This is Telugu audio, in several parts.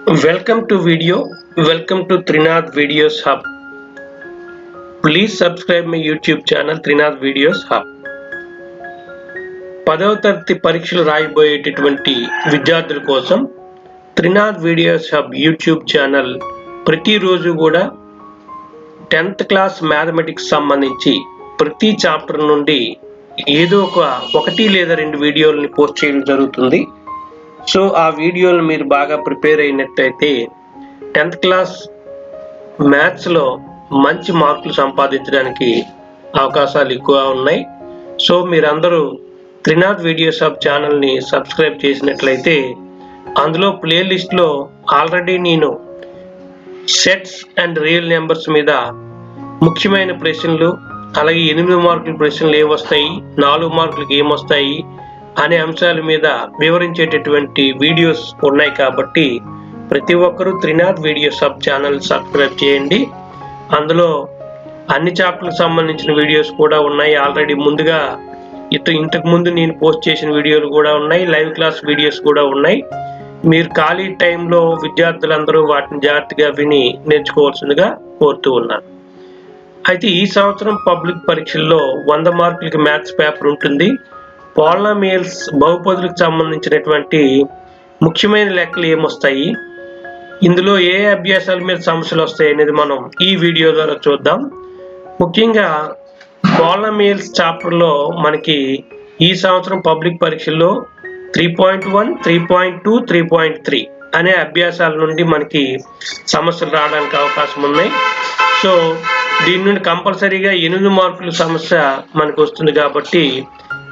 Welcome to video. Welcome to Trinath Videos Hub. Please subscribe my YouTube channel Trinath Videos Hub. 10వ తరగతి పరీక్షలు రాయబోయేటటువంటి విద్యార్థుల కోసం Trinath videos hub YouTube channel ప్రతిరోజు కూడా 10th క్లాస్ మ్యాథమెటిక్స్ సంబంధించి ప్రతి చాప్టర్ నుండి ఏదో ఒకటి లేదా రెండు వీడియోలని పోస్ట్ చేయడం జరుగుతుంది. సో ఆ వీడియోలు మీరు బాగా ప్రిపేర్ అయినట్లయితే 10th క్లాస్ మ్యాథ్స్లో మంచి మార్కులు సంపాదించడానికి అవకాశాలు ఎక్కువ ఉన్నాయి. సో మీరందరూ త్రినాథ్ వీడియోస్ హబ్ ఛానల్ని సబ్స్క్రైబ్ చేసినట్లయితే అందులో ప్లేలిస్ట్లో ఆల్రెడీ నేను సెట్స్ అండ్ రియల్ నెంబర్స్ మీద ముఖ్యమైన ప్రశ్నలు, అలాగే 8 మార్కుల ప్రశ్నలు ఏమొస్తాయి, 4 మార్కులకి ఏమొస్తాయి అనే అంశాల మీద వివరించేటటువంటి వీడియోస్ ఉన్నాయి. కాబట్టి ప్రతి ఒక్కరూ Trinath videos hub channel subscribe చేయండి. అందులో అన్ని చాప్టర్లకు సంబంధించిన వీడియోస్ కూడా ఉన్నాయి. ఆల్రెడీ ముందుగా ఇంతకు ముందు నేను పోస్ట్ చేసిన వీడియోలు కూడా ఉన్నాయి, లైవ్ క్లాస్ వీడియోస్ కూడా ఉన్నాయి. మీరు ఖాళీ టైంలో విద్యార్థులందరూ వాటిని జాగ్రత్తగా విని నేర్చుకోవాల్సిందిగా కోరుతూ ఉన్నాను. అయితే ఈ సంవత్సరం పబ్లిక్ పరీక్షల్లో 100 మార్కులకి మ్యాథ్స్ పేపర్ ఉంటుంది. పాలినామియల్స్ బహుపదులకు సంబంధించినటువంటి ముఖ్యమైన లెక్కలు ఏమొస్తాయి, ఇందులో ఏ అభ్యాసాల మీద సమస్యలు వస్తాయి అనేది మనం ఈ వీడియో ద్వారా చూద్దాం. ముఖ్యంగా పాలినామియల్స్ చాప్టర్లో మనకి ఈ సంవత్సరం పబ్లిక్ పరీక్షల్లో 3.1, 3.2, 3.3 అనే అభ్యాసాల నుండి మనకి సమస్యలు రావడానికి అవకాశం ఉన్నాయి. సో దీని నుండి కంపల్సరీగా 8 మార్కుల సమస్య మనకు వస్తుంది. కాబట్టి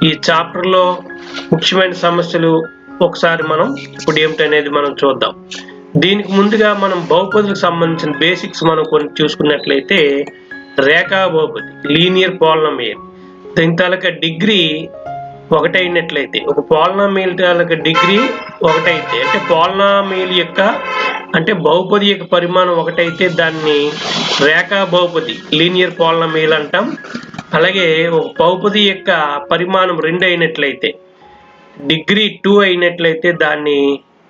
ఈ చాప్టర్లో ముఖ్యమైన సమస్యలు ఒకసారి మనం ఇప్పుడు ఏమిటనేది మనం చూద్దాం. దీనికి ముందుగా మనం బహుపదులకు సంబంధించిన బేసిక్స్ మనం కొన్ని చూసుకున్నట్లయితే రేఖా బహుపది, లీనియర్ పాలినామియల్, దీని తాలూకా డిగ్రీ ఒకటైనట్లయితే, ఒక పాలినామియల్ తాలూకా డిగ్రీ ఒకటైతే అంటే పాలినామియల్ యొక్క అంటే బహుపది యొక్క పరిమాణం ఒకటైతే దాన్ని రేఖా బహుపది, లీనియర్ పాలినామియల్ అంటాం. అలాగే ఒక బహుపది యొక్క పరిమాణం 2 అయినట్లయితే, డిగ్రీ 2 అయినట్లయితే దాన్ని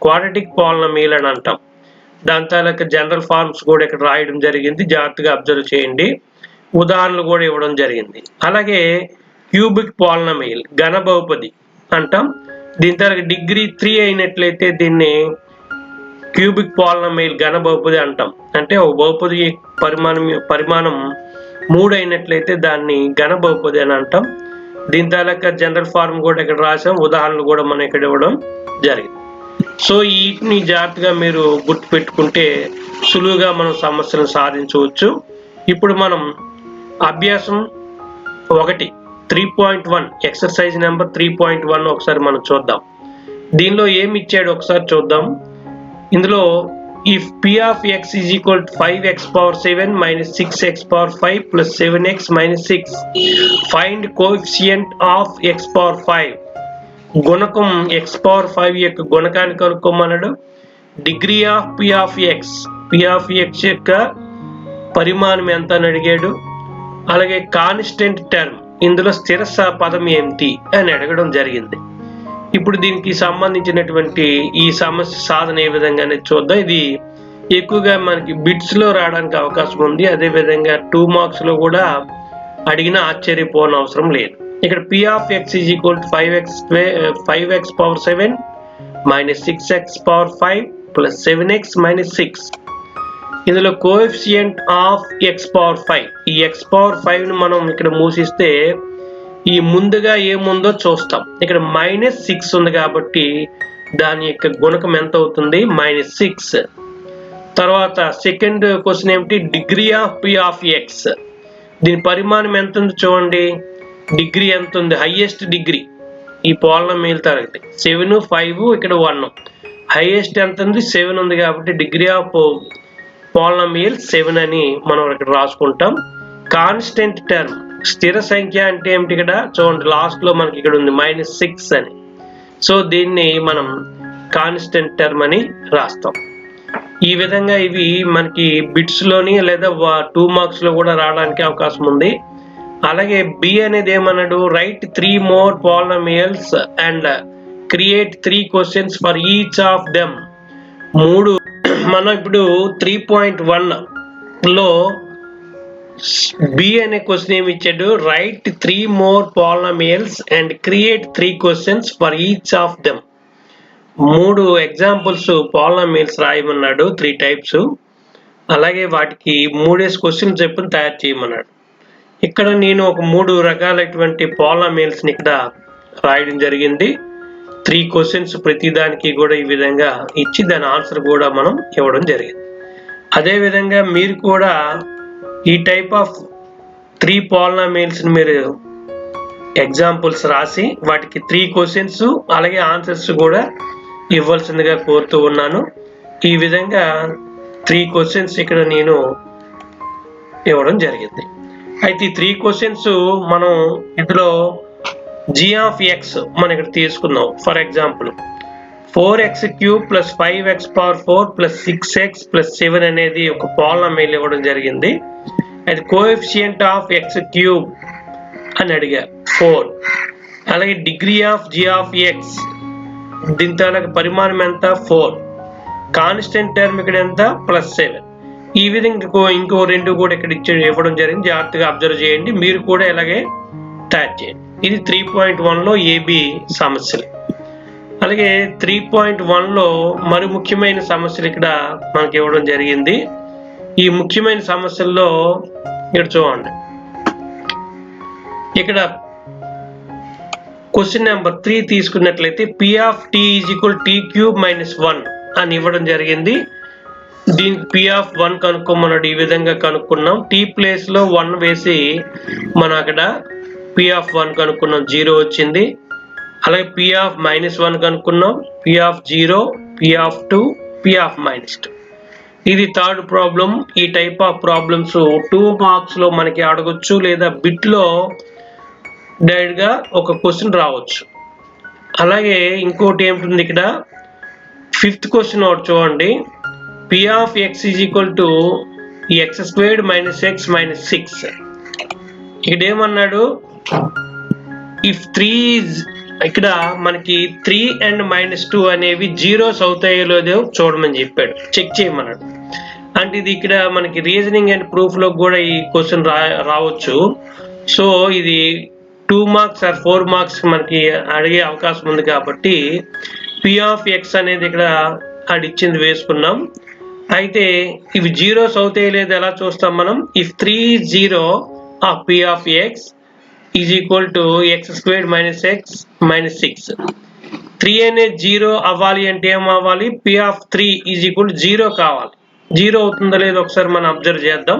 క్వాడ్రాటిక్ పాలినామియల్ అని అంటాం. దాని తాలూకా జనరల్ ఫార్మ్స్ కూడా ఇక్కడ రాయడం జరిగింది, జాగ్రత్తగా అబ్జర్వ్ చేయండి. ఉదాహరణలు కూడా ఇవ్వడం జరిగింది. అలాగే క్యూబిక్ పాలినామియల్, ఘన బహుపది అంటాం. దీని తాలూకా డిగ్రీ 3 అయినట్లయితే దీన్ని క్యూబిక్ పాలినామియల్, ఘన బహుపది అంటాం. అంటే ఒక బహుపది పరిమాణం 3 అయినట్లయితే దాన్ని ఘన బహుపది అని అంటాం. దీని తాలూకా జనరల్ ఫార్మ్ కూడా ఇక్కడ రాసాం, ఉదాహరణలు కూడా మనం ఇక్కడ ఇవ్వడం జరిగింది. సో వీటిని జాగ్రత్తగా మీరు గుర్తు పెట్టుకుంటే సులువుగా మనం సమస్యలను సాధించవచ్చు. ఇప్పుడు మనం అభ్యాసం 1 3.1 ఎక్సర్సైజ్ నెంబర్ 3.1 ఒకసారి మనం చూద్దాం. దీనిలో ఏమి ఇచ్చాడు ఒకసారి చూద్దాం. ఇందులో if p of x is equal to 5x power 7 minus 6x power 5 plus 7x minus 6, find coefficient of x power 5. గుణకం x power 5 యొక్క గుణకాన్ని కనుక్కోమన్నాడు. Degree of p of x యొక్క పరిమాణం ఎంత అని అడిగాడు. అలాగే కాన్స్టెంట్ టర్మ్, ఇందులో స్థిర పదం ఏమిటి అని అడగడం జరిగింది. ఇప్పుడు దీనికి సంబంధించినటువంటి ఈ సమస్య సాధన ఏ విధంగా చూద్దాం. ఇది ఎక్కువగా మనకి బిట్స్ లో రావడానికి అవకాశం ఉంది. అదే విధంగా 2 మార్క్స్ లో కూడా అడిగినా ఆశ్చర్యపోని అవసరం లేదు. ఇక్కడ p of x is equal to 5x power 7 minus 6x power 5 plus 7x minus 6. ఇందులో కోఎఫిషియంట్ ఆఫ్ x power 5, ఈ x power 5 ను మనం ఇక్కడ మూసిస్తే ఈ ముందుగా ఏముందో చూస్తాం. ఇక్కడ -6 ఉంది కాబట్టి దాని యొక్క గుణకం ఎంత అవుతుంది, -6. తర్వాత సెకండ్ క్వశ్చన్ ఏమిటి, degree of p of x, దీని పరిమాణం ఎంత ఉంది చూడండి. డిగ్రీ ఎంత ఉంది, హైయెస్ట్ డిగ్రీ ఈ పాలినామియల్ తరగతి 7, 5, ఇక్కడ 1. హైయెస్ట్ ఎంత ఉంది, 7 ఉంది కాబట్టి డిగ్రీ ఆఫ్ పాలినామియల్ 7 అని మనం ఇక్కడ రాసుకుంటాం. కాన్స్టెంట్ టర్మ్, స్థిర సంఖ్య అంటే ఏమిటి, ఇక్కడ చూడండి లాస్ట్ లో మనకి ఇక్కడ ఉంది -6 అని. సో దీన్ని మనం కాన్స్టెంట్ టర్మ్ అని రాస్తాం. ఈ విధంగా ఇవి మనకి బిట్స్ లోని లేదా 2 మార్క్స్ లో కూడా రావడానికి అవకాశం ఉంది. అలాగే బి అనేది ఏమన్నాడు, right 3 more polynomials and create 3 questions for each of them. 3 మనం ఇప్పుడు 3.1 లో బి అనే క్వశ్చన్ ఏమి ఇచ్చాడు, write 3 more polynomials and create 3 questions for each of them. 3 examples polynomials రాయమన్నాడు, 3 టైప్స్. అలాగే వాటికి 3 క్వశ్చన్స్ చెప్పని తయారు చేయమన్నాడు. ఇక్కడ నేను ఒక 3 రకాలైనటువంటి పాలినామియల్స్ ని ఇక్కడ రాయడం జరిగింది. 3 క్వశ్చన్స్ ప్రతి దానికి కూడా ఈ విధంగా ఇచ్చి దాని ఆన్సర్ కూడా మనం ఇవ్వడం జరిగింది. అదే విధంగా మీరు కూడా ఈ టైప్ ఆఫ్ 3 పాలినామియల్స్ ని మీరు ఎగ్జాంపుల్స్ రాసి వాటికి 3 క్వశ్చన్స్ అలాగే ఆన్సర్స్ కూడా ఇవ్వాల్సిందిగా కోరుతూ ఉన్నాను. ఈ విధంగా 3 క్వశ్చన్స్ ఇక్కడ నేను ఇవ్వడం జరిగింది. అయితే ఈ 3 క్వశ్చన్స్ మనం ఇందులో g of x మనం ఇక్కడ తీసుకుందాం. For example 4x³ + 5x power 4 + 6x + 7 అనేది ఒక పాలినామియల్ ఇవ్వడం జరిగింది. అది కోఎఫిషియంట్ ఆఫ్ x³ అని అడిగారు 4. అలాగే degree of g of x, దీని తాలూకు పరిమాణం ఎంత 4. కాన్స్టెంట్ టర్మ్ ఇక్కడ ఎంత +7. ఈ విధంగా ఇంకో 2 కూడా ఇక్కడ ఇవ్వడం జరిగింది. జాగ్రత్తగా అబ్జర్వ్ చేయండి, మీరు కూడా ఇలాగే తయారు చేయండి. ఇది 3.1లో ఏబి సమస్యలు. అలాగే 3.1లో మరి ముఖ్యమైన సమస్యలు ఇక్కడ మనకి ఇవ్వడం జరిగింది. ఈ ముఖ్యమైన సమస్యల్లో ఇక్కడ చూడండి, ఇక్కడ క్వశ్చన్ నెంబర్ 3 తీసుకున్నట్లయితే p of t = t³ - 1 అని ఇవ్వడం జరిగింది. దీనికి p of 1 కనుక్కోమన్నాడు. ఈ విధంగా కనుక్కున్నాం. t ప్లేస్ లో 1 వేసి మనం అక్కడ p of 1 కనుక్కున్నాం, 0 వచ్చింది. అలాగే p of -1 కనుక్కున్నాం, p of 0, p of 2, p of -2. ఇది థర్డ్ ప్రాబ్లం. ఈ టైప్ ఆఫ్ ప్రాబ్లమ్స్ 2 మార్క్స్ లో మనకి అడగొచ్చు, లేదా బిట్ లో డైరెక్ట్ గా ఒక క్వశ్చన్ రావచ్చు. అలాగే ఇంకోటి ఏమిటి ఇక్కడ 5th క్వశ్చన్ ఒకటి చూడండి, p of x = x² - x - 6. ఇక్కడ ఏమన్నాడు, ఇఫ్ 3 ఇక్కడ మనకి 3 and -2 అనేవి జీరోస్ అవుతాయో లేదో చూడమని చెప్పాడు, చెక్ చేయమన్నాడు. అంటే ఇది ఇక్కడ మనకి రీజనింగ్ అండ్ ప్రూఫ్ లో కూడా ఈ క్వశ్చన్ రావచ్చు. సో ఇది 2 మార్క్స్ ఆర్ 4 మార్క్స్ మనకి అడిగే అవకాశం ఉంది కాబట్టి p of x అనేది ఇక్కడ అడిచ్చింది వేసుకున్నాం. అయితే ఇవి జీరోస్ అవుతాయో లేదో ఎలా చూస్తాం మనం, if 3 is 0 of p of x is equal to x² - x - 6. 3 అనేది 0 అవ్వాలి అంటే ఏం అవ్వాలి, p of 3 is equal to 0 కావాలి. 0 అవుతుందో లేదో ఒకసారి మనం అబ్జర్వ్ చేద్దాం.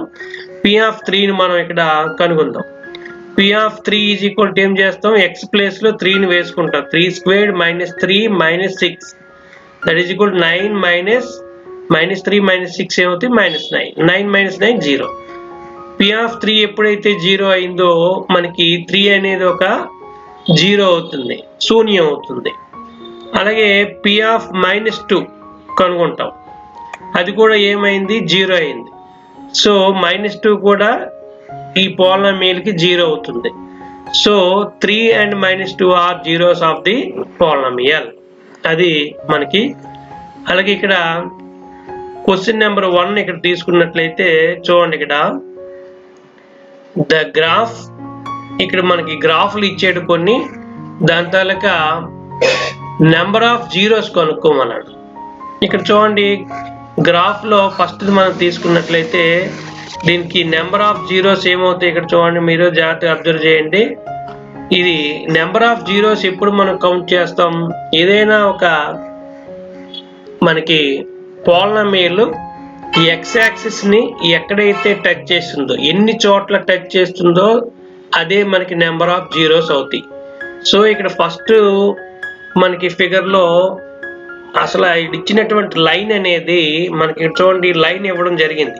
p of 3ని మనం ఇక్కడ కనుగొందాం. p of 3 is equal to ఏం చేస్తాం, x ప్లేస్ లో 3ని వేసుకుంటాం. 3² - 3 - 6 that is equal to 9 -3 - 6 ఏమవుతుంది -9. 9 - 9 0. p of 3 ఎప్పుడైతే 0 అయిందో మనకి 3 అనేది ఒక 0 అవుతుంది, శూన్యం అవుతుంది. అలాగే p of -2 కనుగొంటాం, అది కూడా ఏమైంది 0 అయింది. సో -2 కూడా ఈ పాలినామియల్ కి 0 అవుతుంది. So 3 and -2 are zeros of the polynomial. అది మనకి. అలాగే ఇక్కడ క్వశ్చన్ నెంబర్ 1 ఇక్కడ తీసుకున్నట్లయితే చూడండి, ఇక్కడ ద గ్రాఫ్, ఇక్కడ మనకి గ్రాఫ్లు ఇచ్చేడు కొన్ని, దాని తాలూకా నెంబర్ ఆఫ్ జీరోస్ కనుక్కోమన్నాడు. ఇక్కడ చూడండి గ్రాఫ్ లో ఫస్ట్ మనం తీసుకున్నట్లయితే దీనికి నెంబర్ ఆఫ్ జీరోస్ ఏమవుతాయి ఇక్కడ చూడండి, మీరు జాగ్రత్తగా అబ్జర్వ్ చేయండి. ఇది నెంబర్ ఆఫ్ జీరోస్ ఎప్పుడు మనం కౌంట్ చేస్తాం, ఏదైనా ఒక మనకి పాలినామియల్ x యాక్సిస్ ని ఎక్కడైతే టచ్ చేస్తుందో, ఎన్ని చోట్ల టచ్ చేస్తుందో అదే మనకి నెంబర్ ఆఫ్ జీరోస్ అవుతాయి. సో ఇక్కడ ఫస్ట్ మనకి ఫిగర్ లో అసలు ఇచ్చినటువంటి లైన్ అనేది మనకి చూడండి, లైన్ ఇవ్వడం జరిగింది.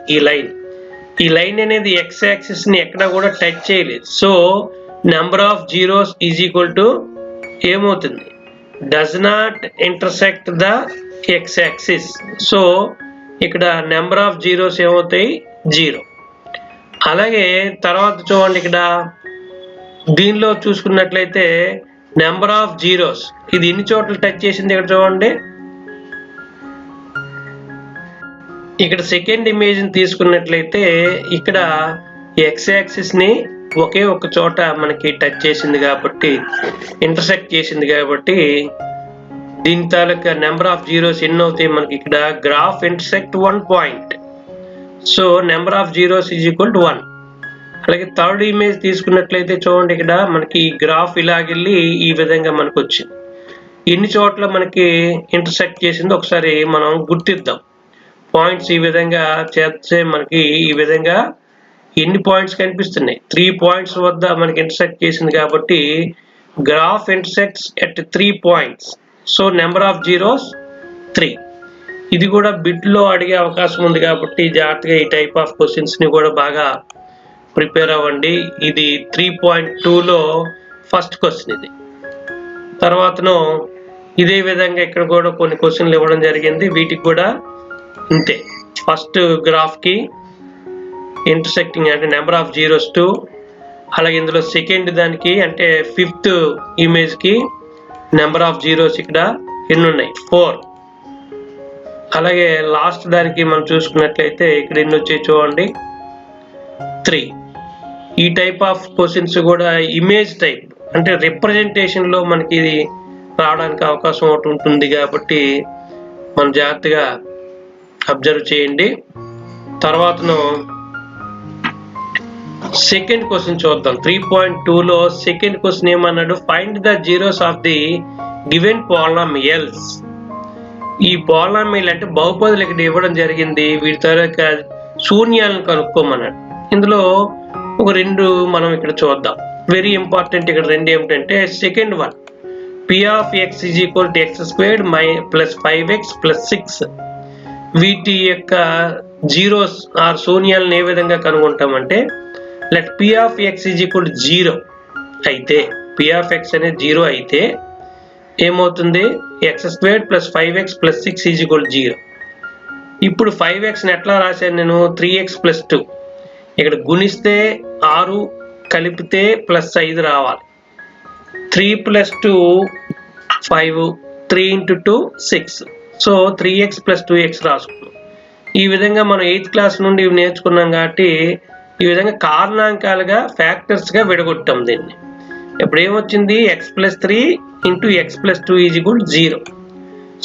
ఈ లైన్ అనేది x యాక్సిస్ ని ఎక్కడ కూడా టచ్ చేయలేదు. So number of zeros is equal to ఏమవుతుంది, does not intersect the x axis. So ఇక్కడ నెంబర్ ఆఫ్ జీరోస్ ఏమవుతాయి 0. అలాగే తర్వాత చూడండి, ఇక్కడ దీనిలో చూసుకున్నట్లయితే నెంబర్ ఆఫ్ జీరోస్ ఇది ఎన్ని చోట్ల టచ్ చేసింది ఇక్కడ చూడండి, ఇక్కడ సెకండ్ ఇమేజ్ తీసుకున్నట్లయితే ఇక్కడ ఎక్స్ యాక్సిస్ ని ఒకే ఒక చోట మనకి టచ్ చేసింది కాబట్టి, ఇంటర్సెక్ట్ చేసింది కాబట్టి దీని తాలూకా నెంబర్ ఆఫ్ జీరోస్ ఎన్ని అవుతాయి మనకి ఇక్కడ graph intersect 1 point. So number of zeros is equal to 1. అలాగే థర్డ్ ఇమేజ్ తీసుకున్నట్లయితే చూడండి, ఇక్కడ మనకి గ్రాఫ్ ఇలాగెళ్ళి ఈ విధంగా మనకు వచ్చింది. ఎన్ని చోట్ల మనకి ఇంటర్సెక్ట్ చేసిందో ఒకసారి మనం గుర్తిద్దాం. పాయింట్స్ ఈ విధంగా చేస్తే మనకి ఈ విధంగా ఎన్ని పాయింట్స్ కనిపిస్తున్నాయి, 3 పాయింట్స్ వద్ద మనకి ఇంటర్సెక్ట్ చేసింది కాబట్టి graph intersects at 3 points. So number of zeros 3. ఇది కూడా బిట్ లో అడిగే అవకాశం ఉంది కాబట్టి జాగ్రత్తగా ఈ టైప్ ఆఫ్ క్వశ్చన్స్ ని కూడా బాగా ప్రిపేర్ అవ్వండి. ఇది 3.2లో ఫస్ట్ క్వశ్చన్ ఇది. తర్వాతను ఇదే విధంగా ఇక్కడ కూడా కొన్ని క్వశ్చన్లు ఇవ్వడం జరిగింది. వీటికి కూడా ఇంతే. ఫస్ట్ గ్రాఫ్ కి ఇంటర్సెక్టింగ్ అంటే నెంబర్ ఆఫ్ జీరోస్ 2. అలాగే ఇందులో సెకండ్ దానికి అంటే ఫిఫ్త్ ఇమేజ్ కి నెంబర్ ఆఫ్ జీరోస్ ఇక్కడ ఎన్ని ఉన్నాయి 4. అలాగే లాస్ట్ దానికి మనం చూసుకున్నట్లయితే ఇక్కడ ఎన్ని వచ్చాయి చూడండి 3. ఈ టైప్ ఆఫ్ క్వశ్చన్స్ కూడా ఇమేజ్ టైప్ అంటే రిప్రజెంటేషన్ లో మనకి ఇది రావడానికి అవకాశం ఒకటి ఉంటుంది కాబట్టి మనం జాగ్రత్తగా అబ్జర్వ్ చేయండి. తర్వాతను సెకండ్ క్వశ్చన్ చూద్దాం. 3.2లో సెకండ్ క్వశ్చన్ ఏమన్నాడు, find the zeros of the given polynomials. ఈ పాలినామియల్ అంటే బహుపదులు ఇక్కడ ఇవ్వడం జరిగింది, వీటి తర్వాత శూన్యాలను కనుక్కోమన్నాడు. ఇందులో ఒక 2 మనం ఇక్కడ చూద్దాం. వెరీ ఇంపార్టెంట్ ఇక్కడ 2 ఏమిటంటే second one p of x is equal to x squared plus 5x plus 6. వీటి యొక్క జీరోస్ ఆర్ శూన్యాలను ఏ విధంగా కనుగొంటామంటే let p of x is equal to 0 అయితే p of x అనేది 0 అయితే ఏమవుతుంది x squared plus 5x plus 6 is equal to 0. ఇప్పుడు 5x ని ఎట్లా రాశాను నేను 3x plus 2. ఇక్కడ గుణిస్తే 6 కలిపితే ప్లస్ 5 రావాలి. 3 plus 2 5, 3 into 2 6. So 3x plus 2x రాసుకున్నాం. ఈ విధంగా మనం 8th క్లాస్ నుండి నేర్చుకున్నాం కాబట్టి ఈ విధంగా కారణాంకాలుగా ఫ్యాక్టర్స్ గా విడగొట్టాం దీన్ని. ఇప్పుడు ఏమొచ్చింది x plus 3 into x plus 2 is equal to 0.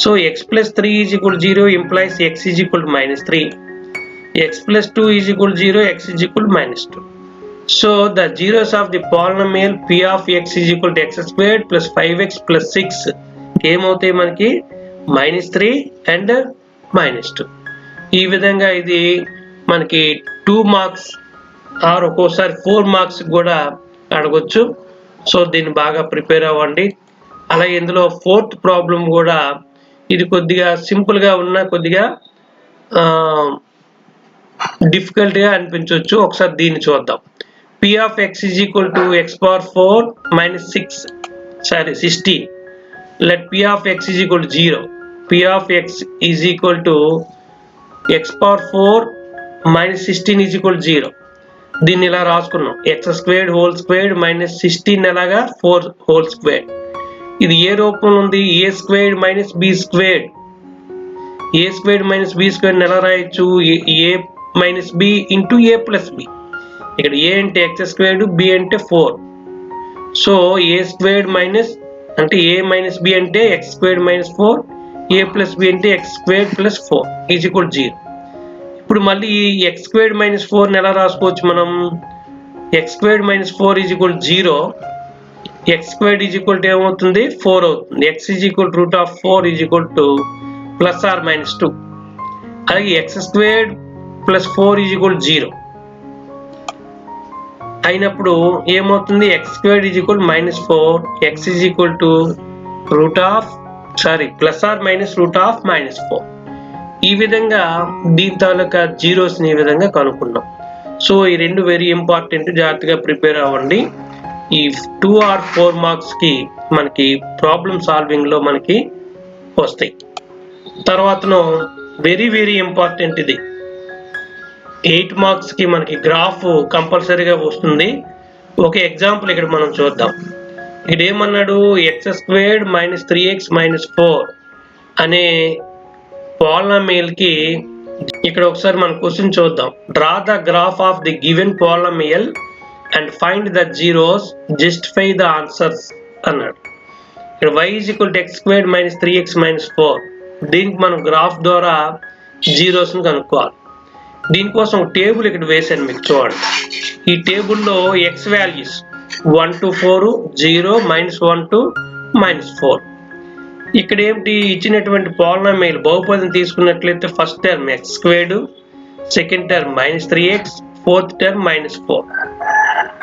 So x plus 3 is equal to 0 implies x is equal to -3. x plus 2 is equal to 0, x is equal to -2. So the zeros of the polynomial p of x is equal to x squared plus 5x plus 6 ఏమవుతాయి మనకి -3 and -2. ఈ విధంగా ఇది మనకి 2 మార్క్స్ ఆర్ ఒక్కోసారి 4 మార్క్స్ కూడా అడగొచ్చు. సో దీన్ని బాగా ప్రిపేర్ అవ్వండి. అలాగే ఇందులో 4th ప్రాబ్లం కూడా ఇది కొద్దిగా సింపుల్ గా ఉన్నా కొద్దిగా డిఫికల్ట్ గా అనిపించవచ్చు. ఒకసారి దీన్ని చూద్దాం. p of x is equal to x power 4 minus 16. Let p of x is equal to 0. p of x is equal to x power 4 minus 16 is equal to 0. దీన్ని ఇలా రాసుకున్నాం x squared whole squared minus 16 ఎలాగా 4 whole squared. ఇది ఏ రూపంలో ఉంది a squared minus b squared. a squared minus b squared ఎలా రాయొచ్చు a minus b into a plus b. ఇక్కడ a అంటే x squared, b అంటే 4. సో a squared minus అంటే a minus b అంటే x squared minus 4, a plus b అంటే x squared plus 4 is equal to 0. ఇప్పుడు మళ్ళీ ఈ x squared minus 4 ని ఎలా రాసుకోవచ్చు మనం x squared minus 4 is equal to 0. x squared is equal to ఏమవుతుంది 4 అవుతుంది. x is equal to root of 4 is equal to plus or minus 2. అలాగే x squared plus 4 is equal to 0 అయినప్పుడు ఏమవుతుంది x squared is equal to -4, x is equal to plus or minus root of -4. ఈ విధంగా దీని తాలూకా జీరోస్ ని ఈ విధంగా కనుక్కున్నాం. సో ఈ 2 వెరీ ఇంపార్టెంట్, జాగ్రత్తగా ప్రిపేర్ అవ్వండి. ఈ 2 or 4 మార్క్స్ కి మనకి ప్రాబ్లమ్ సాల్వింగ్ లో మనకి వస్తాయి. తర్వాతను వెరీ వెరీ ఇంపార్టెంట్ ఇది 8 మార్క్స్ కి మనకి గ్రాఫ్ కంపల్సరీగా వస్తుంది. ఒక ఎగ్జాంపుల్ ఇక్కడ మనం చూద్దాం. ఇక్కడ ఏమన్నాడు x squared minus 3x minus 4 అనే పాలినామియల్ కి ఇక్కడ ఒకసారి మన క్వశ్చన్ చూద్దాం. Draw the graph of the given polynomial and find the zeros, justify the answers అన్నాడు. ఇక్కడ y = x² - 3x - 4. దీనికి మనం గ్రాఫ్ ద్వారా జీరోస్ని కనుక్కోవాలి. దీనికోసం టేబుల్ ఇక్కడ వేసాను మీకు చూడండి. ఈ టేబుల్లో x వాల్యూస్ 1 to 4, 0, -1 to -4. ఇక్కడ ఏంటి ఇచ్చినటువంటి పాలినామియల్ బహుపదిని తీసుకున్నట్లయితే first term x², second term -3x, fourth term -4.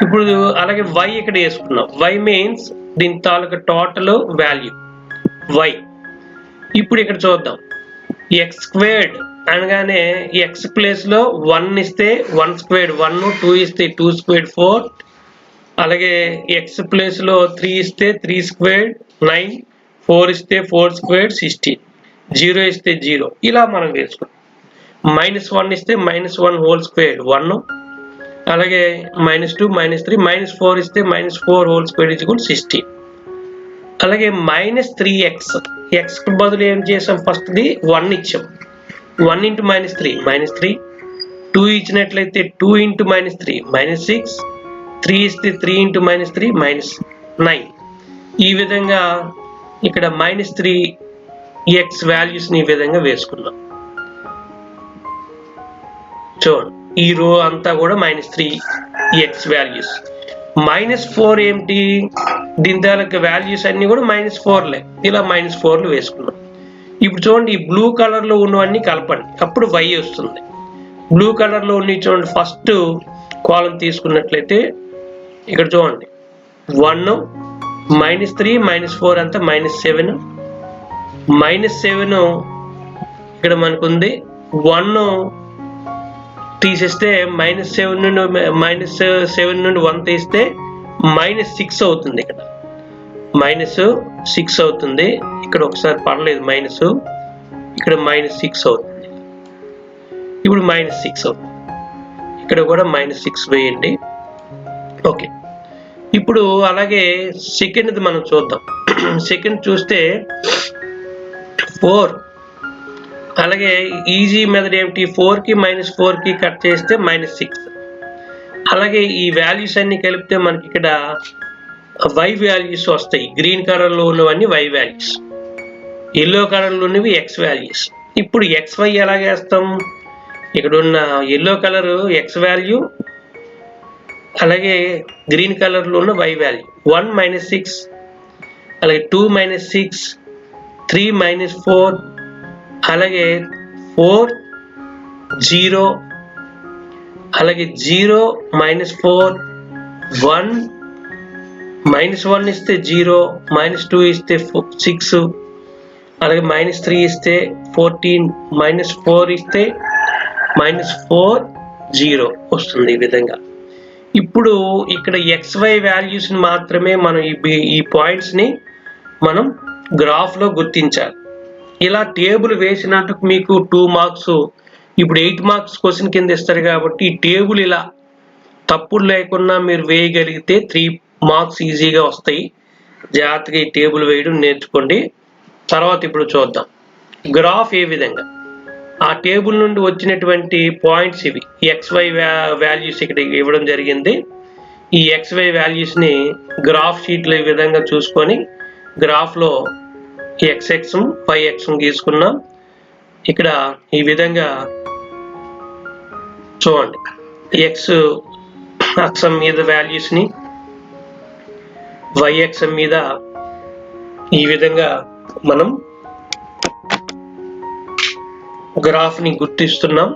ఇప్పుడు అలాగే y ఇక్కడ వేసుకున్నాం. y మీన్స్ దీని తాలూకా టోటల్ వాల్యూ y. ఇప్పుడు ఇక్కడ చూద్దాం. x² అనగానే x ప్లేస్ లో 1 ఇస్తే 1² 1, 2 ఇస్తే 2² 4, అలాగే x ప్లేస్ లో 3 ఇస్తే 3² 9, 4 ఇస్తే 4² 16, 0 ఇస్తే 0. ఇలా మనం వేసుకున్నాం. -1 ఇస్తే -1² 1, అలాగే -2, -3, -4 ఇస్తే -4² 16. అలాగే -3x, x కు బదులు ఏం చేసాం, ఫస్ట్ది 1 ఇచ్చాం. 1 × -3 -3, 2 ఇచ్చినట్లయితే 2 × -3 -6, 3 ఇస్తే 3 × -3 -9. ఈ విధంగా ఇక్కడ -3x వాల్యూస్ని ఈ విధంగా వేసుకున్నాం. చూడండి, ఈ రో అంతా కూడా -3x వాల్యూస్. -4 ఏమిటి, దీని తాలూకా వాల్యూస్ అన్ని కూడా -4లే. ఇలా -4లు వేసుకున్నాం. ఇప్పుడు చూడండి, ఈ బ్లూ కలర్ లో ఉన్నవన్నీ కలపండి, అప్పుడు y వస్తుంది. బ్లూ కలర్ లో ఉన్న చూడండి, ఫస్ట్ కాలం తీసుకున్నట్లయితే ఇక్కడ చూడండి 1, -3 -4 అంతా -7, -7 ఇక్కడ మనకు ఉంది. 1 తీసేస్తే -7 నుండి 1 తీస్తే -6 అవుతుంది. ఇక్కడ -6 అవుతుంది. ఇక్కడ ఒకసారి పర్లేదు, ఇక్కడ -6 అవుతుంది. ఇప్పుడు -6 అవుతుంది. ఇక్కడ కూడా -6 వేయండి. ఓకే, ఇప్పుడు అలాగే సెకండ్ది మనం చూద్దాం. సెకండ్ చూస్తే 4. అలాగే ఈజీ మెథడ్ ఏమిటి, 4కి -4కి కట్ చేస్తే -6. అలాగే ఈ వాల్యూస్ అన్ని కలిపితే మనకి ఇక్కడ y వాల్యూస్ వస్తాయి. గ్రీన్ కలర్ లో ఉన్నవన్నీ y వాల్యూస్, ఎల్లో కలర్ లో ఉన్నవి x వాల్యూస్. ఇప్పుడు xy ఎలాగేస్తాం, ఇక్కడ ఉన్న ఎల్లో కలర్ x వాల్యూ, అలాగే గ్రీన్ కలర్ లో ఉన్న y వాల్యూ. 1 -6, అలాగే 2 -6, 3 -4, అలాగే 4 0, అలాగే 0 -4 1, -1 ఇస్తే 0, -2 ఇస్తే 6, అలాగే -3 ఇస్తే 14, -4 ఇస్తే -4 0 వస్తుంది. ఈ విధంగా ఇప్పుడు ఇక్కడ xy వాల్యూస్ ని మాత్రమే మనం ఈ పాయింట్స్ ని మనం గ్రాఫ్ లో గుర్తించాలి. ఇలా టేబుల్ వేసినందుకు మీకు 2 మార్క్స్, ఇప్పుడు 8 మార్క్స్ క్వశ్చన్ కింద ఇస్తారు కాబట్టి ఈ టేబుల్ ఇలా తప్పులు లేకుండా మీరు వేయగలిగితే 3 మార్క్స్ ఈజీగా వస్తాయి. జాగ్రత్తగా ఈ టేబుల్ వేయడం నేర్చుకోండి. తర్వాత ఇప్పుడు చూద్దాం గ్రాఫ్ ఏ విధంగా. ఆ టేబుల్ నుండి వచ్చినటువంటి పాయింట్స్ ఇవి. xy వాల్యూస్ ఇక్కడ ఇవ్వడం జరిగింది. ఈ xy వాల్యూస్ ని గ్రాఫ్ షీట్ లో ఈ విధంగా చూసుకొని గ్రాఫ్ లో xx yx గీసుకున్నాం. ఇక్కడ ఈ విధంగా చూడండి, x అక్షం మీద వాల్యూస్ ని, y అక్షం మీద ఈ విధంగా మనం గ్రాఫ్ ని గుర్తిస్తున్నాం.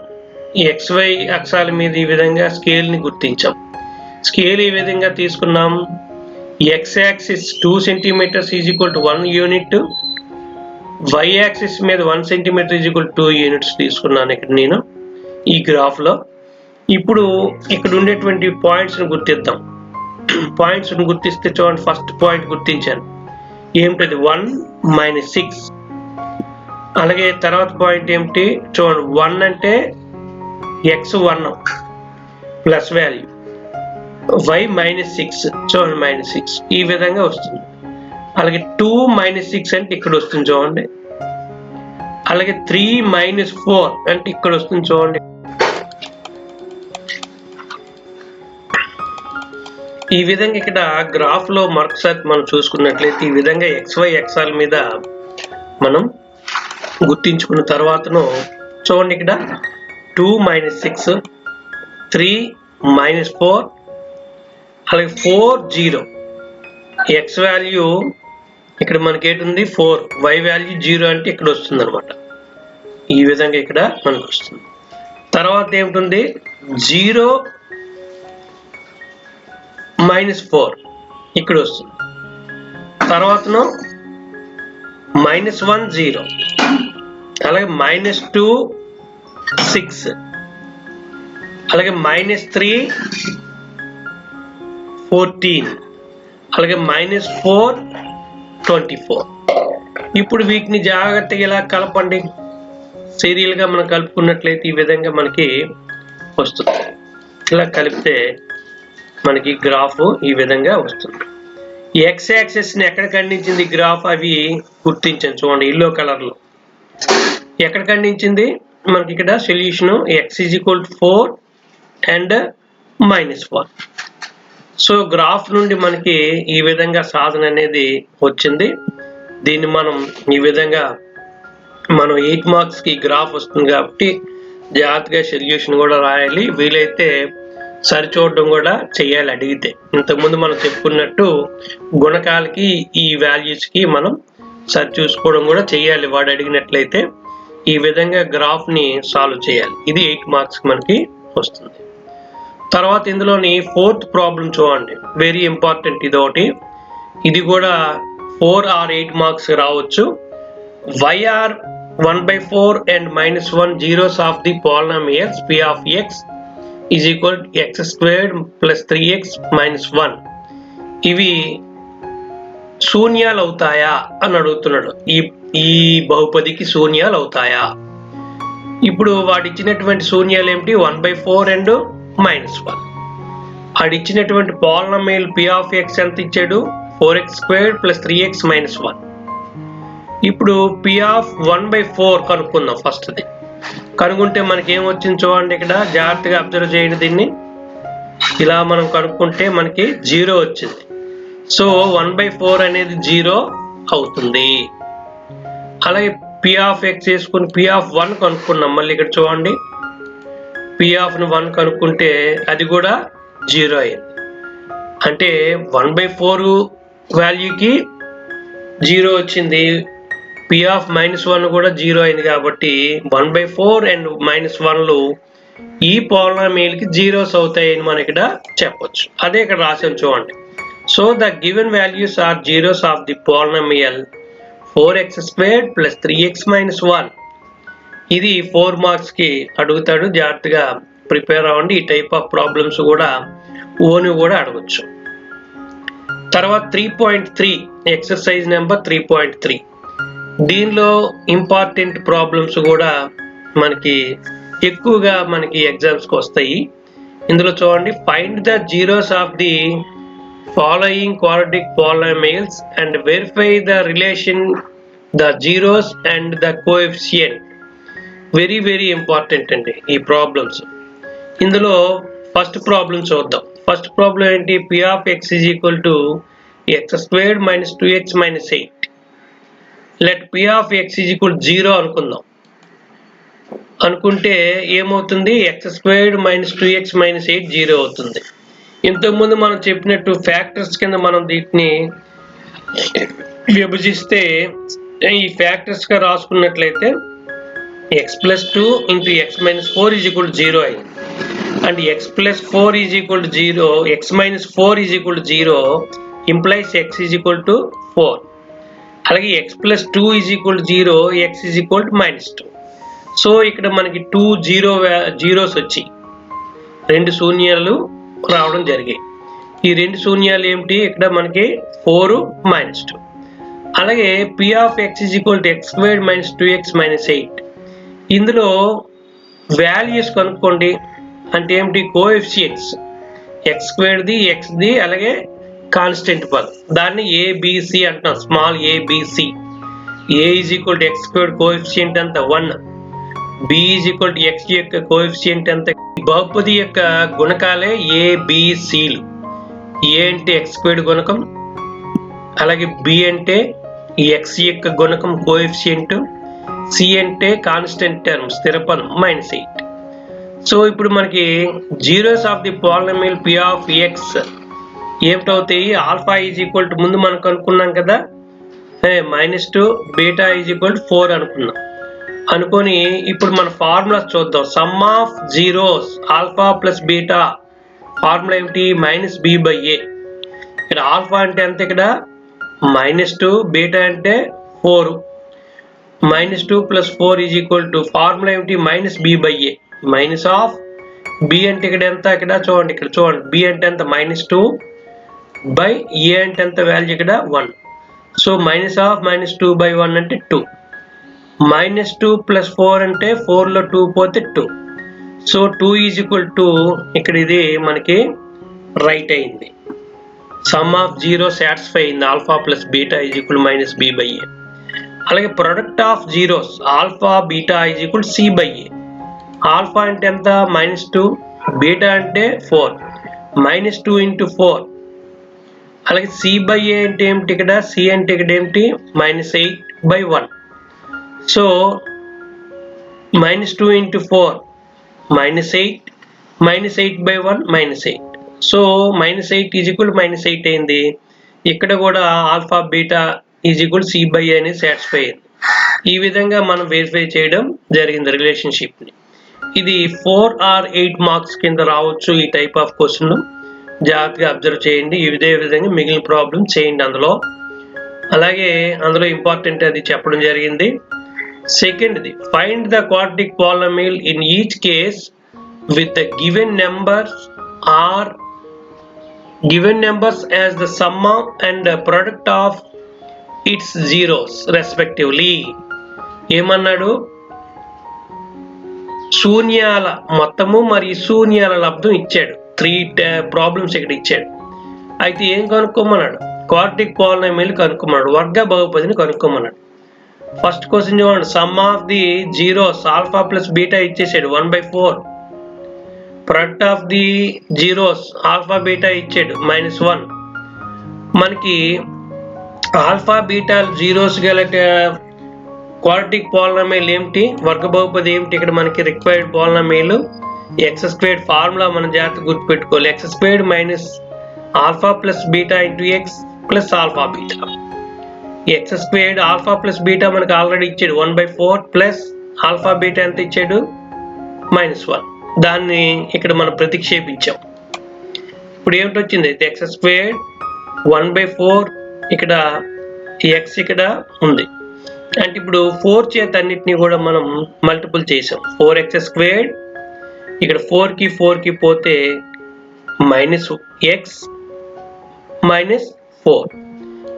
ఈ xy అక్షాల మీద ఈ విధంగా స్కేల్ ని గుర్తించాం. స్కేల్ ఈ విధంగా తీసుకున్నాం. x axis 2 centimetres = 1 unit, y axis మీద 1 సెంటీమీటర్ = 2 యూనిట్స్ తీసుకున్నాను ఇక్కడ నేను ఈ గ్రాఫ్ లో. ఇప్పుడు ఇక్కడ ఉండేటువంటి పాయింట్స్ ని గుర్తిద్దాం. పాయింట్స్ ని గుర్తిస్తే చూడండి, ఫస్ట్ పాయింట్ గుర్తించాను, ఏమిటది 1 - 6. అలాగే తర్వాత పాయింట్ ఏమిటి చూడండి, 1 అంటే x1 ప్లస్ వాల్యూ, y -6 చూడండి -6 ఈ విధంగా వస్తుంది. అలాగే 2 - 6 అంటే ఇక్కడ వస్తుంది చూడండి. అలాగే 3 - 4 అంటే ఇక్కడ వస్తుంది చూడండి. ఈ విధంగా ఇక్కడ గ్రాఫ్ లో మరొకసారి మనం చూసుకున్నట్లయితే ఈ విధంగా XY అక్షాల మీద మనం గుర్తించుకున్న తర్వాతను చూడండి ఇక్కడ 2 - 6 3 - 4 అలాగే 4 0 x వాల్యూ ఇక్కడ మనకి ఏంటుంది 4, y వాల్యూ 0 అంటే ఇక్కడ వస్తుంది అనమాట. ఈ విధంగా ఇక్కడ మనకు వస్తుంది. తర్వాత ఏమిటి 0 - 4 ఇక్కడ వస్తుంది. తర్వాతను -1 0 అలాగే -2 6 అలాగే -3 14 అలాగే -4 24. ఇప్పుడు వీటిని జాగ్రత్తగా ఇలా కలపండి. సీరియల్ గా మనం కలుపుకున్నట్లయితే ఈ విధంగా మనకి వస్తుంది. ఇలా కలిపితే మనకి గ్రాఫ్ ఈ విధంగా వస్తుంది. ఈ x యాక్సిస్ ని ఎక్కడ ఖండించింది గ్రాఫ్ అవి గుర్తించండి. చూడండి ఎల్లో కలర్ లో ఎక్కడ ఖండించింది మనకి ఇక్కడ solution x = 4 and -1. So graph నుండి మనకి ఈ విధంగా సాధన అనేది వచ్చింది. దీన్ని మనం ఈ విధంగా మనం 8 మార్క్స్ కి గ్రాఫ్ వస్తుంది కాబట్టి జాగ్రత్తగా సొల్యూషన్ కూడా రాయాలి. వీలైతే సరిచూడడం కూడా చేయాలి అడిగితే. ఇంతకుముందు మనం చెప్పుకున్నట్టు గుణకాలకి ఈ వాల్యూస్ కి మనం సరి చూసుకోవడం కూడా చేయాలి వాడు అడిగినట్లయితే. ఈ విధంగా గ్రాఫ్ ని సాల్వ్ చేయాలి. ఇది 8 మార్క్స్ మనకి వస్తుంది. తర్వాత ఇందులోని 4th ప్రాబ్లం చూడండి, వెరీ ఇంపార్టెంట్ ఇది ఒకటి. ఇది కూడా 4 or 8 మార్క్స్ రావచ్చు. y are 1/4 and -1 zeros of the polynomials p of x is equal to x² plus 3x minus 1. ఇవి శూన్యాలు అవుతాయా అని అడుగుతున్నాడు. ఈ బహుపదికి శూన్యాలు అవుతాయా? ఇప్పుడు వాడు ఇచ్చినటువంటి శూన్యాలు ఏమిటి 1/4 and -1. వాడు ఇచ్చినటువంటి పాలినామియల్ p of x ఎంత ఇచ్చాడు 4x² plus 3x minus 1. ఇప్పుడు p of 1/4 కనుక్కుందాం. ఫస్ట్ది కనుక్కుంటే మనకి ఏమొచ్చింది చూడండి. ఇక్కడ జాగ్రత్తగా అబ్జర్వ్ చేయండి. దీన్ని ఇలా మనం కనుక్కుంటే మనకి 0 వచ్చింది. సో 1/4 అనేది 0 అవుతుంది. అలాగే p of x చేసుకుని p of 1 కనుక్కున్నాం. మళ్ళీ ఇక్కడ చూడండి p of 1 కనుక్కుంటే అది కూడా 0 అయింది. అంటే 1/4 వాల్యూకి 0 వచ్చింది. p of -1 కూడా 0 అయింది కాబట్టి 1/4 and -1లు ఈ పాలినామియల్ కి జీరోస్ అవుతాయని మనం ఇక్కడ చెప్పొచ్చు. అదే ఇక్కడ రాసాను చూడండి. So the given values are zeros of the polynomial 4x² plus 3x minus 1. ఇది 4 మార్క్స్ కి అడుగుతాడు. జాగ్రత్తగా ప్రిపేర్ అవ్వండి. ఈ టైప్ ఆఫ్ ప్రాబ్లమ్స్ కూడా ఓని కూడా అడగచ్చు. తర్వాత 3.3 ఎక్సర్సైజ్ నెంబర్ 3.3. దీనిలో ఇంపార్టెంట్ ప్రాబ్లమ్స్ కూడా మనకి ఎక్కువగా మనకి ఎగ్జామ్స్ కి వస్తాయి. ఇందులో చూడండి, find the zeros of the following quadratic polynomials and verify the relation the zeros and the coefficient. Very very important అండి ఈ ప్రాబ్లమ్స్. ఇందులో ఫస్ట్ ప్రాబ్లం చూద్దాం. ఫస్ట్ ప్రాబ్లం ఏంటి? p of x is equal to x² minus 2x minus 8. Let p of x is equal to 0 అనుకుందాం. అనుకుంటే ఏమవుతుంది? x² minus 2x minus 8 0 అవుతుంది. ఇంతకుముందు మనం చెప్పినట్టు ఫ్యాక్టర్స్ కింద మనం వీటిని విభజిస్తే ఈ ఫ్యాక్టర్స్ గా రాసుకున్నట్లయితే x plus 2 into x minus 4 is equal to 0 అయింది. And x plus 4 is equal to 0, x minus 4 is equal to 0 implies x is equal to 4. అలాగే x plus 2 is equal to 0, x is equal to -2. So ఇక్కడ మనకి 2 జీరోస్ వచ్చి 2 శూన్యాలు రావడం జరిగాయి. ఈ 2 శూన్యాలు ఏమిటి? ఇక్కడ మనకి 4 -2. అలాగే p of x is equal to x² minus 2x minus 8. ఇందులో వాల్యూస్ కనుక్కోండి. అంటే ఏమిటి? Coefficients x² the, x the, అలాగే కాన్స్టెంట్ పదం, దాన్ని ABC అంటున్నాం, small ABC. a is equal to X squared coefficient ఎంత 1, b is equal to x యొక్క కోఎఫిషియంట్ ఎంత. బహుపది యొక్క గుణకాలే a b cలు. a అంటే x స్క్వేర్డ్ గుణకం, అలాగే b అంటే x యొక్క గుణకం కోఎఫిషియంట్, c అంటే కాన్స్టెంట్ టర్మ్ స్థిర పదం -8. సో ఇప్పుడు మనకి zeros of the polynomial p of x ఏమిటవుతాయి? Alpha is equal to ముందు మనం కనుక్కున్నాం కదా -2, బీటా ఈజ్ ఈక్వల్ టు 4 అనుకున్నాం. అనుకొని ఇప్పుడు మన ఫార్ములాస్ చూద్దాం. Some of zeros alpha plus beta formula ఏమిటి? -b/a. ఇక్కడ ఆల్ఫా అంటే ఎంత? ఇక్కడ -2, బీటా అంటే 4. -2 + 4 ఈజ్ ఈక్వల్ టు ఫార్ములా ఏమిటి? -b/a. మైనస్ ఆఫ్ b అంటే ఇక్కడ ఎంత? ఇక్కడ చూడండి, ఇక్కడ చూడండి, b అంటే ఎంత? -2 బై a అంటే ఎంత వాల్యూ? ఇక్కడ 1. సో -2/1 అంటే 2. -2 + 4 అంటే 4లో 2 పోతే 2. సో 2 ఈజ్ ఈక్వల్ టు ఇక్కడ ఇది మనకి రైట్ అయింది. సమ్ ఆఫ్ జీరో సాటిస్ఫై అయింది. Alpha plus beta is equal -b/a. అలాగే product of zeros alpha beta is equal c/a. Alpha అంటే ఎంత? -2, బీటా అంటే 4, -2 × 4. అలాగే c/a అంటే ఏమిటి? ఇక్కడ c అంటే ఇక్కడ ఏమిటి? -8/1. సో -2 × 4 -8, -8/1 -8. సో -8 ఈజ్ ఈక్వల్ -8 అయింది. ఇక్కడ కూడా alpha beta is equal c/a అనేది సాటిస్ఫై అయింది. ఈ విధంగా మనం వెరిఫై చేయడం జరిగింది రిలేషన్షిప్ని. ఇది 4 or 8 మార్క్స్ కింద రావచ్చు ఈ టైప్ ఆఫ్ క్వశ్చన్. జాగ్రత్తగా అబ్జర్వ్ చేయండి. ఇదే విధంగా మిగిలిన ప్రాబ్లం చేయండి అందులో. అలాగే అందులో ఇంపార్టెంట్ అది చెప్పడం జరిగింది. సెకండ్ది, find the quadratic polynomial in each case with the given numbers or given numbers as the sum and product of its zeros respectively. ఏమన్నాడు? శూన్యాల మొత్తము మరియు శూన్యాల లబ్ధం ఇచ్చాడు. 3 ప్రాబ్లమ్స్ ఇక్కడ ఇచ్చాడు. అయితే ఏం కనుక్కోమన్నాడు? క్వాడ్రాటిక్ పాలినామియల్ కనుక్కోమన్నాడు. వర్గ బహుపదిని కనుక్కోమన్నాడు. ఫస్ట్ క్వశ్చన్ చూడండి. Sum of the zeros alpha plus beta ఇచ్చేసాడు 1/4. Product of the zeros alpha beta ఇచ్చాడు -1. మనకి ఆల్ఫా బీటా జీరోస్ గల క్వాడ్రాటిక్ పాలినామియల్ ఏమిటి? వర్గ బహుపది ఏమిటి? ఇక్కడ మనకి రిక్వైర్డ్ పాలినామియల్ x² ఫార్ములా మనం జాగ్రత్తగా గుర్తుపెట్టుకోవాలి. x² - alpha plus beta × x plus alpha beta. x² alpha plus beta మనకి ఆల్రెడీ ఇచ్చాడు 1/4 ప్లస్ ఆల్ఫా బీటా ఎంత ఇచ్చాడు? -1. దాన్ని ఇక్కడ మనం ప్రతిక్షేపించాం. ఇప్పుడు ఏమిటి వచ్చింది? అయితే x² 1/4, ఇక్కడ x ఇక్కడ ఉంది. అంటే ఇప్పుడు 4 చేత అన్నిటినీ కూడా మనం మల్టిపుల్ చేసాం. 4x², ఇక్కడ 4కి 4కి పోతే -x -4.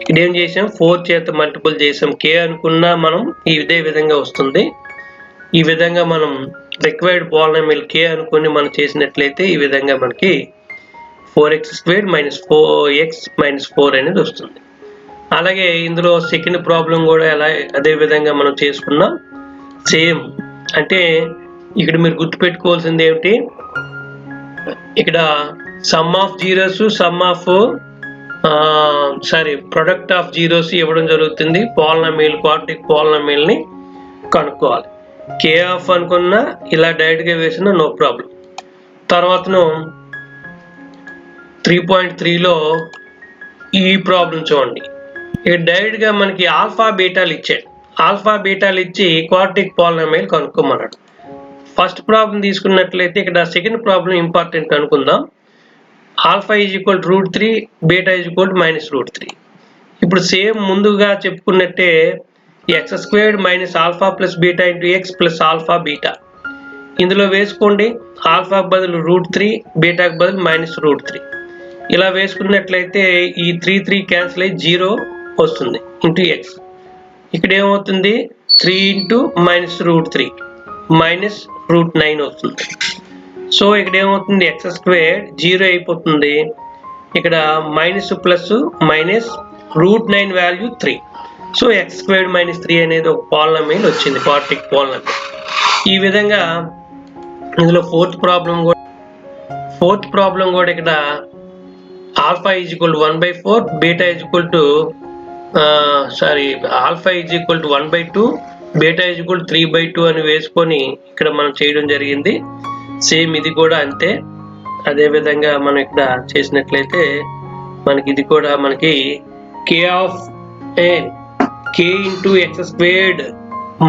ఇక్కడ ఏం చేసాం? 4 చేత మల్టిపుల్ చేసాం. k అనుకున్నా మనం ఇదే విధంగా వస్తుంది. ఈ విధంగా మనం రిక్వైర్డ్ పాలినామియల్ k అనుకుని మనం చేసినట్లయితే ఈ విధంగా మనకి 4x² - 4x - 4 అనేది వస్తుంది. అలాగే ఇందులో సెకండ్ ప్రాబ్లం కూడా అదే విధంగా మనం చేసుకున్నాం. సేమ్ అంటే ఇక్కడ మీరు గుర్తుపెట్టుకోవాల్సింది ఏమిటి? ఇక్కడ some of zeros product of zeros ఇవ్వడం జరుగుతుంది. పాలినామియల్ క్వాడ్రాటిక్ పాలినామియల్ని కనుక్కోవాలి. k ఆఫ్ అనుకున్నా ఇలా డైరెక్ట్గా వేసినా నో ప్రాబ్లం. తర్వాతను 3.3లో ఈ ప్రాబ్లం చూడండి. ఇక్కడ డైరెక్ట్గా మనకి ఆల్ఫా బీటాలు ఇచ్చాడు. ఆల్ఫా బీటాలు ఇచ్చి క్వాడ్రాటిక్ పాలినామియల్ కనుక్కోమన్నాడు. ఫస్ట్ ప్రాబ్లం తీసుకున్నట్లయితే ఇక్కడ సెకండ్ ప్రాబ్లం ఇంపార్టెంట్ అనుకుందాం. Alpha is equal to √3, beta is equal to -√3. ఇప్పుడు సేమ్ ముందుగా చెప్పుకున్నట్టే x² - alpha plus beta × x plus alpha beta ఇందులో వేసుకోండి. ఆల్ఫా బదులు √3, బీటాకి బదులు -√3. ఇలా వేసుకున్నట్లయితే ఈ 3 క్యాన్సిల్ అయ్యి 0 వస్తుంది × x. ఇక్కడ ఏమవుతుంది? 3 × -√3 -√9 వస్తుంది. సో ఇక్కడ ఏమవుతుంది? x² 0 అయిపోతుంది. ఇక్కడ minus plus -√9 value 3. So X squared minus 3 అనేది ఒక పాలినామియల్ వచ్చింది, క్వాడ్రాటిక్ పాలినామియల్. ఈ విధంగా ఇందులో ఫోర్త్ ప్రాబ్లం కూడా ఇక్కడ alpha is equal to 1/4, beta is equal to alpha is equal to 1/2, beta is equal to 3/2 అని వేసుకొని ఇక్కడ మనం చేయడం జరిగింది. సేమ్ ఇది కూడా అంతే. అదే విధంగా మనం ఇక్కడ చేసినట్లయితే మనకి ఇది కూడా మనకి k into X squared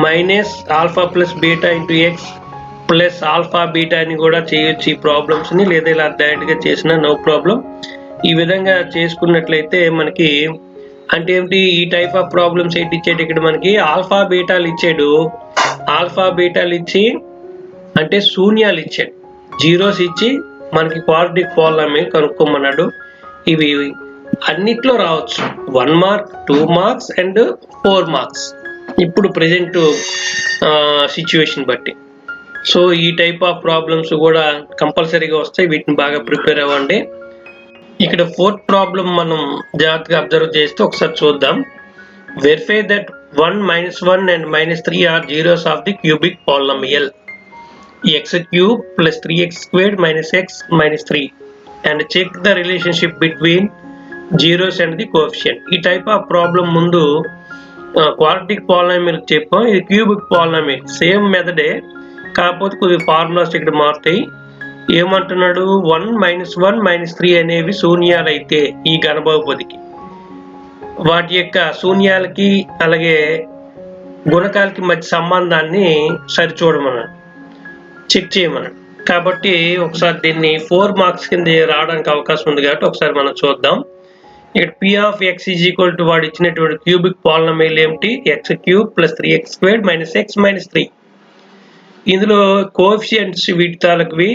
minus alpha plus beta into X plus alpha beta అని కూడా చేయొచ్చు ఈ ప్రాబ్లమ్స్ ని, లేదా ఇలా డైరెక్ట్ గా చేసిన నో ప్రాబ్లం. ఈ విధంగా చేసుకున్నట్లయితే మనకి అంటే ఏమిటి, ఈ టైప్ ఆఫ్ ప్రాబ్లమ్స్ ఏంటి ఇచ్చాడు ఇక్కడ మనకి ఆల్ఫా బీటాలు ఇచ్చాడు. ఆల్ఫా బీటాలు ఇచ్చి అంటే శూన్యాలు ఇచ్చాడు, జీరోస్ ఇచ్చి మనకి క్వాడ్రాటిక్ పాలినామియల్ కనుక్కోమన్నాడు. ఇవి అన్నిట్లో రావచ్చు, 1 మార్క్, 2 మార్క్స్ అండ్ 4 మార్క్స్ ఇప్పుడు ప్రెజెంట్ సిచ్యువేషన్ బట్టి. సో ఈ టైప్ ఆఫ్ ప్రాబ్లమ్స్ కూడా కంపల్సరీగా వస్తాయి, వీటిని బాగా ప్రిపేర్ అవ్వండి. ఇక్కడ ఫోర్త్ ప్రాబ్లం మనం జాగ్రత్తగా అబ్జర్వ్ చేస్తే ఒకసారి చూద్దాం. Verify that 1, -1 and -3 are zeros of the cubic polynomial x cube plus 3x squared minus x minus 3 and check the relationship between zeros and the coefficient. ఈ టైప్ ఆఫ్ ప్రాబ్లం ముందు క్వాడ్రాటిక్ పాలినామియల్ చెప్పాం, ఇది క్యూబిక్ పాలినామియల్, సేమ్ మెథడే, కాకపోతే కొద్ది ఫార్ములాస్ ఇక్కడ మారుతాయి. ఏమంటున్నాడు, 1, -1, -3 అనేవి శూన్యాలు అయితే ఈ ఘనబహుపదికి వాటి యొక్క శూన్యాలకి అలాగే గుణకాలకి మధ్య సంబంధాన్ని సరిచూడమన్నాడు, చెక్ చేయమన్నాడు. కాబట్టి ఒకసారి దీన్ని 4 మార్క్స్ కింద రావడానికి అవకాశం ఉంది కాబట్టి ఒకసారి మనం చూద్దాం. ఇక్కడ p of x is equal to వాడు ఇచ్చినటువంటి క్యూబిక్ పాలినామియల్ ఏమిటి, x cube plus 3x squared minus x minus 3. ఇందులో కోఎఫిషియంట్స్ వీటి తాలూకువి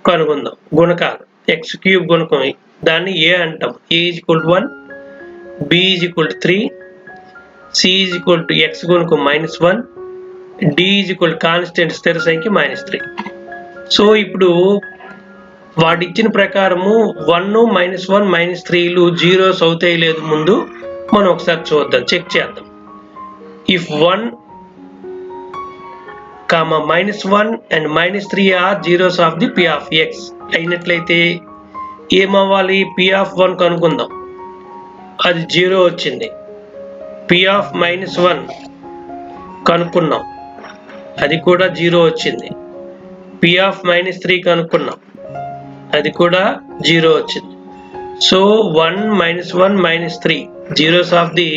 కనుగొందాం, గుణకాలు. x క్యూబ్ గుణకం దాన్ని a అంటాం, a is equal to 1, b is equal to 3, c is equal to x గుణకం -1, d ఈజ్ ఈక్వల్ కాన్స్టెంట్ స్థిర సంఖ్య -3. సో ఇప్పుడు వాడు ఇచ్చిన ప్రకారము 1, -1, -3లు జీరోస్ అవుతాయి లేదు ముందు మనం ఒకసారి చూద్దాం, చెక్ చేద్దాం. If 1, -1 and -3 are zeros of the p of x అయినట్లయితే ఏమవ్వాలి, p of 1 కనుక్కుందాం, అది 0 వచ్చింది. p of -1 కనుక్కున్నాం, అది కూడా 0 వచ్చింది. p of -3 కనుక్కున్నాం, అది కూడా 0 వచ్చింది. So 1, -1, -3 zeros of the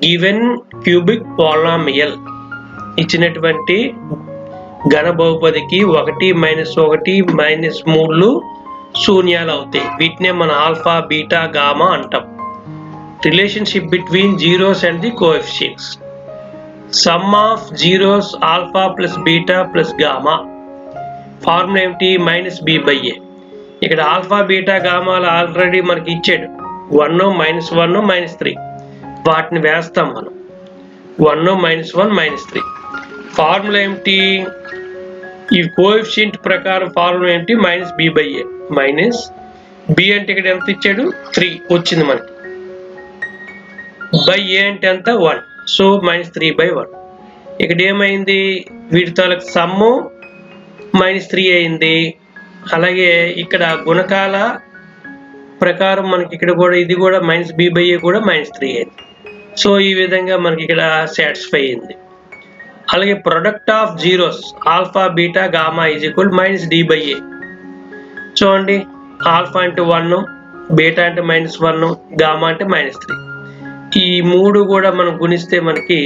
given cubic polynomial, ఇచ్చినటువంటి ఘన బహుపదికి 1, -1, -3లు శూన్యాలు అవుతాయి. వీటినే మన ఆల్ఫా బీటా గామా అంటాం. Relationship between zeros and the coefficients, some of zeros alpha plus beta plus gamma. Formula ఏమిటి, -b/a. ఇక్కడ ఆల్ఫా బీటా గామాలు ఆల్రెడీ మనకి ఇచ్చాడు, 1, -1, -3. వాటిని వేస్తాం మనం, 1, -1, -3. ఫార్ములా ఏమిటి, ఈ కోఎఫిషియంట్ ప్రకారం ఫార్ములా ఏంటి, -b/a. మైనస్ b అంటే ఇక్కడ ఎంత ఇచ్చాడు, 3 వచ్చింది మనకి, బై a అంటే ఎంత, 1. సో -3/1. ఇక్కడ ఏమైంది, వీటి తాలూకు సమ్ము -3 అయింది. అలాగే ఇక్కడ గుణకాల ప్రకారం మనకి ఇక్కడ కూడా ఇది కూడా -b/a కూడా -3 అయింది. సో ఈ విధంగా మనకి ఇక్కడ సాటిస్ఫై అయింది. అలాగే product of zeros alpha beta gamma is equal -d/a. చూడండి, ఆల్ఫా అంటే 1, బీటా అంటే -1, గామా అంటే -3. ఈ మూడు కూడా మనం గుణిస్తే మనకి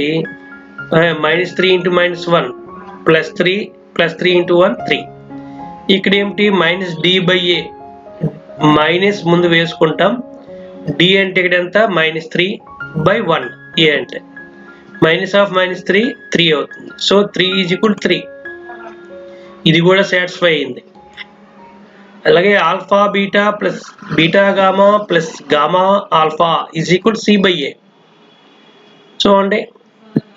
-3 × -1 +3 +3 × 1 3. ఇక్కడ ఏమిటి, -d/a, మైనస్ ముందు వేసుకుంటాం. d అంటే ఇక్కడ ఎంత, -3/1. a అంటే -3 3 అవుతుంది. సో 3 = 3. ఇది కూడా సాటిస్ఫై అయింది. అలాగే alpha beta plus beta gamma plus gamma alpha = c/a. చూడండి,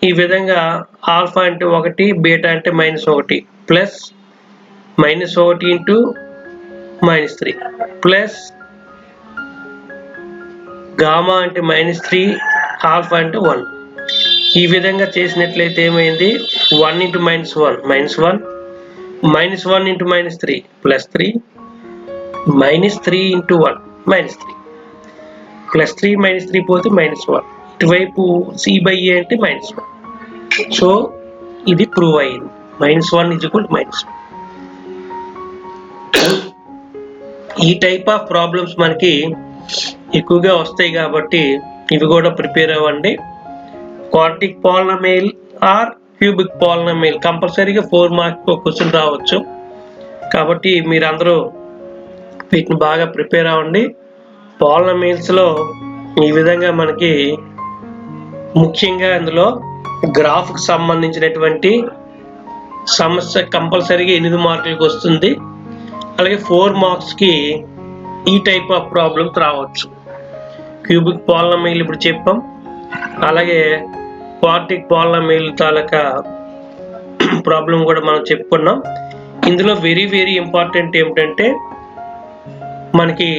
ఈ విధంగా ఆల్ఫా అంటే 1, బీటా అంటే -1 ప్లస్ -1 × -3 ప్లస్ గామా అంటే -3 ఆల్ఫా అంటే 1. ఈ విధంగా చేసినట్లయితే ఏమైంది, 1 into -1 -1, -1 into -3 +3, -3 into 1 -3, +3 -3 పోతే -1, ఇటువైపు C/A అంటే -1. సో ఇది ప్రూవ్ అయింది. -1 = -1. ఈ టైప్ ఆఫ్ ప్రాబ్లమ్స్ మనకి ఎక్కువగా వస్తాయి కాబట్టి ఇవి కూడా ప్రిపేర్ అవ్వండి. Quadratic polynomial or cubic polynomial కంపల్సరీగా 4 మార్క్స్ ఒక క్వశ్చన్ రావచ్చు. కాబట్టి మీరందరూ వీటిని బాగా ప్రిపేర్ అవ్వండి. పాలినామియల్స్లో ఈ విధంగా మనకి ముఖ్యంగా అందులో గ్రాఫ్కి సంబంధించినటువంటి సమస్య కంపల్సరీగా 8 మార్కులకు వస్తుంది. అలాగే 4 మార్క్స్కి ఈ టైప్ ఆఫ్ ప్రాబ్లమ్స్ రావచ్చు. క్యూబిక్ పాలినామియల్ ఇప్పుడు చెప్పాం, అలాగే క్వాడ్రాటిక్ పాలినామియల్ తాలూకా ప్రాబ్లం కూడా మనం చెప్పుకున్నాం. ఇందులో వెరీ ఇంపార్టెంట్ ఏమిటంటే మనకి